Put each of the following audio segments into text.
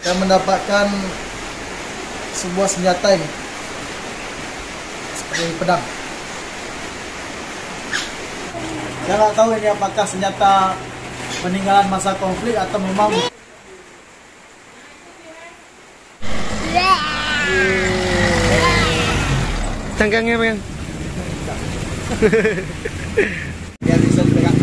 dan mendapatkan sebuah senjata ini seperti pedang. Saya nggak tahu ini apakah senjata peninggalan masa konflik atau memang cangkangnya men. biar bisa dipegang.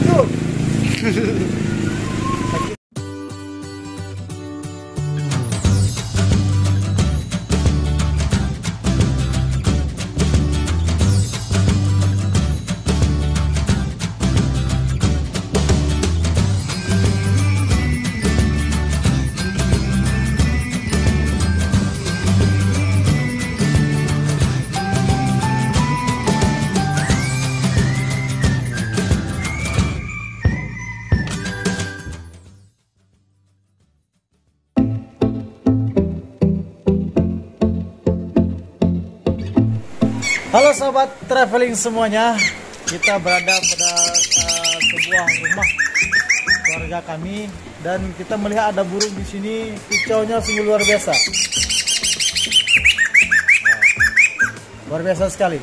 Halo sahabat traveling semuanya, kita berada pada sebuah rumah keluarga kami dan kita melihat ada burung di sini, kicaunya sungguh luar biasa. Luar biasa sekali.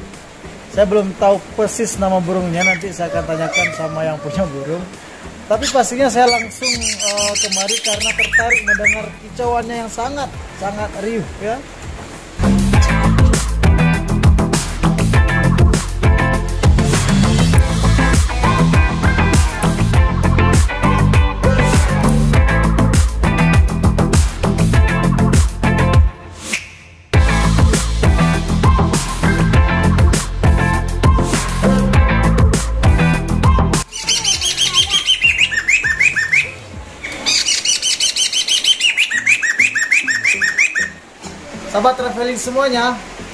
Saya belum tahu persis nama burungnya, nanti saya akan tanyakan sama yang punya burung. Tapi pastinya saya langsung kemari karena tertarik mendengar kicauannya yang sangat riuh ya. Sahabat traveling semuanya,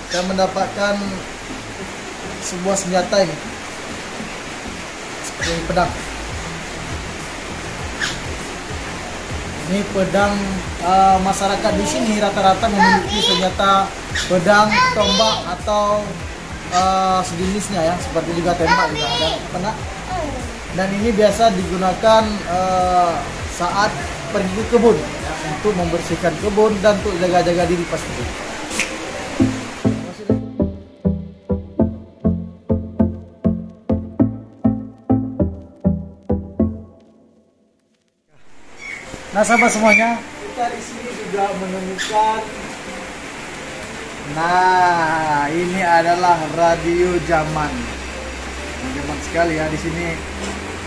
saya mendapatkan sebuah senjata ini seperti pedang. Ini pedang, masyarakat di sini rata-rata memiliki senjata pedang, tombak atau sejenisnya ya, seperti juga tembak juga ada pernah. Dan ini biasa digunakan saat pergi ke kebun ya, untuk membersihkan kebun dan untuk jaga-jaga diri pasti. Nah sahabat semuanya, kita di sini juga menemukan, nah ini adalah radio zaman sekali ya di sini.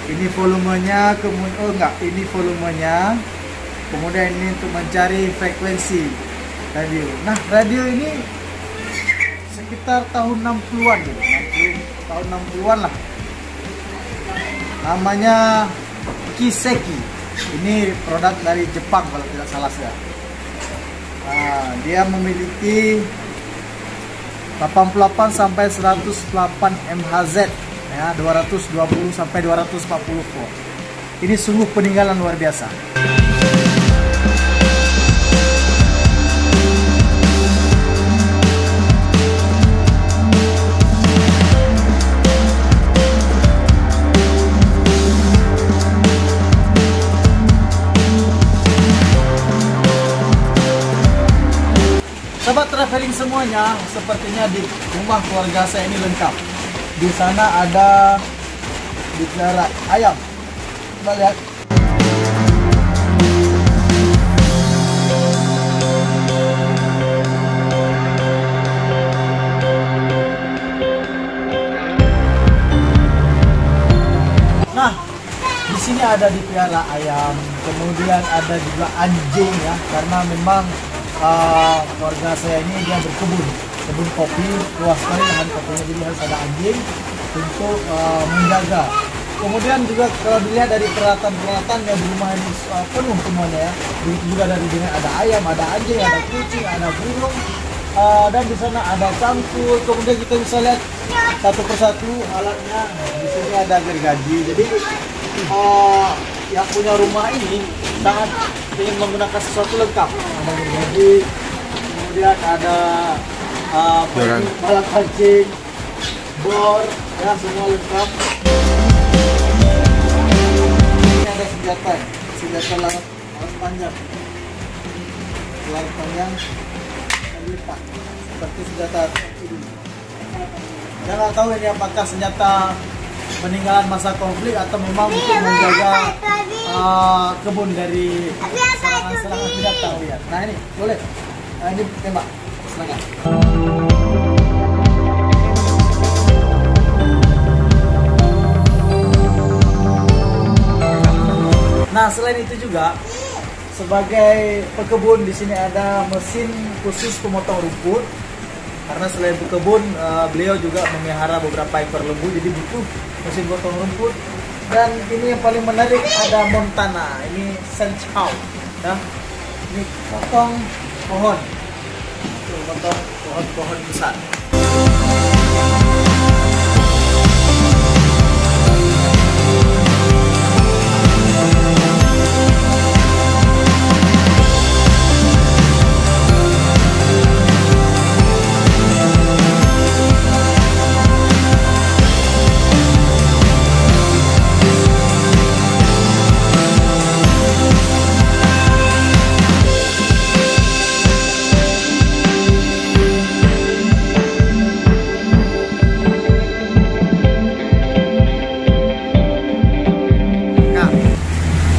Ini volumenya, ini volumenya, kemudian ini untuk mencari frekuensi radio. Nah radio ini sekitar tahun 60-an gitu, tahun 60-an lah. Namanya Kiseki. Ini produk dari Jepang kalau tidak salah saya. Nah, dia memiliki 88 sampai 108 MHz ya, 220 sampai 240 volt. Ini sungguh peninggalan luar biasa. Sahabat traveling semuanya, sepertinya di rumah keluarga saya ini lengkap. Di sana ada dipelihara ayam. Coba lihat. Nah, di sini ada dipelihara ayam, kemudian ada juga anjing ya, karena memang keluarga saya ini dia berkebun kopi, luas sekali lahan kopinya, jadi harus ada anjing untuk menjaga. Kemudian juga kalau dilihat dari peralatan-peralatannya di rumah ini penuh semuanya ya. Begitu juga dari sini ada ayam, ada anjing, ada kucing, ada burung, dan di sana ada cangkul. Kemudian kita bisa lihat satu persatu alatnya. Di sini ada gergaji. Jadi yang punya rumah ini sangat ingin menggunakan sesuatu lengkap. Ada gergaji, kemudian ada balak kancing, bor, ya semua lengkap. Ini ada senjata laras panjang. ular panjang lipat seperti senjata ini. Saya nggak tahu ini apakah senjata peninggalan masa konflik atau memang untuk menjaga kebun dari serangan-serangan binatang liar. Nah ini boleh, nah, ini tembak, silakan. Nah selain itu juga sebagai pekebun di sini ada mesin khusus pemotong rumput. Karena selain berkebun, beliau juga memelihara beberapa ekor lembu, jadi butuh mesin potong rumput. Dan ini yang paling menarik ada Montana, ini Senchau, ya. Ini potong pohon, potong pohon-pohon besar.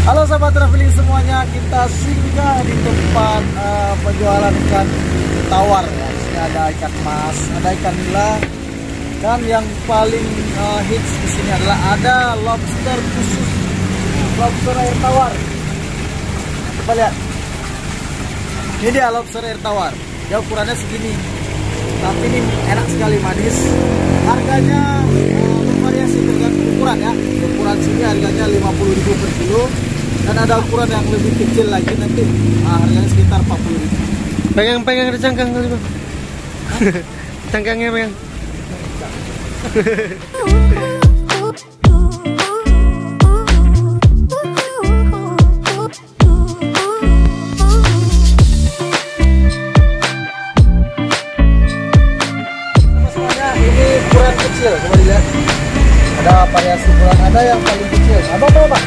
Halo sahabat traveling semuanya, kita singgah di tempat penjualan ikan tawar ya. Di sini ada ikan mas, ada ikan nila, dan yang paling hits di sini adalah ada lobster khusus, lobster air tawar. Coba lihat, ini dia lobster air tawar. Dia ukurannya segini, tapi ini enak sekali, manis. Harganya bervariasi tergantung ukuran ya. Ukuran sini harganya 50.000 per kilo. Dan ada ukuran yang lebih kecil lagi nanti harganya sekitar 40.000. Pegang ada cangkang kali bang. Cangkangnya pegang. Semuanya ini ukuran kecil, coba dilihat. Ada variasi ukuran, ada yang paling kecil. Apa? Coba lah.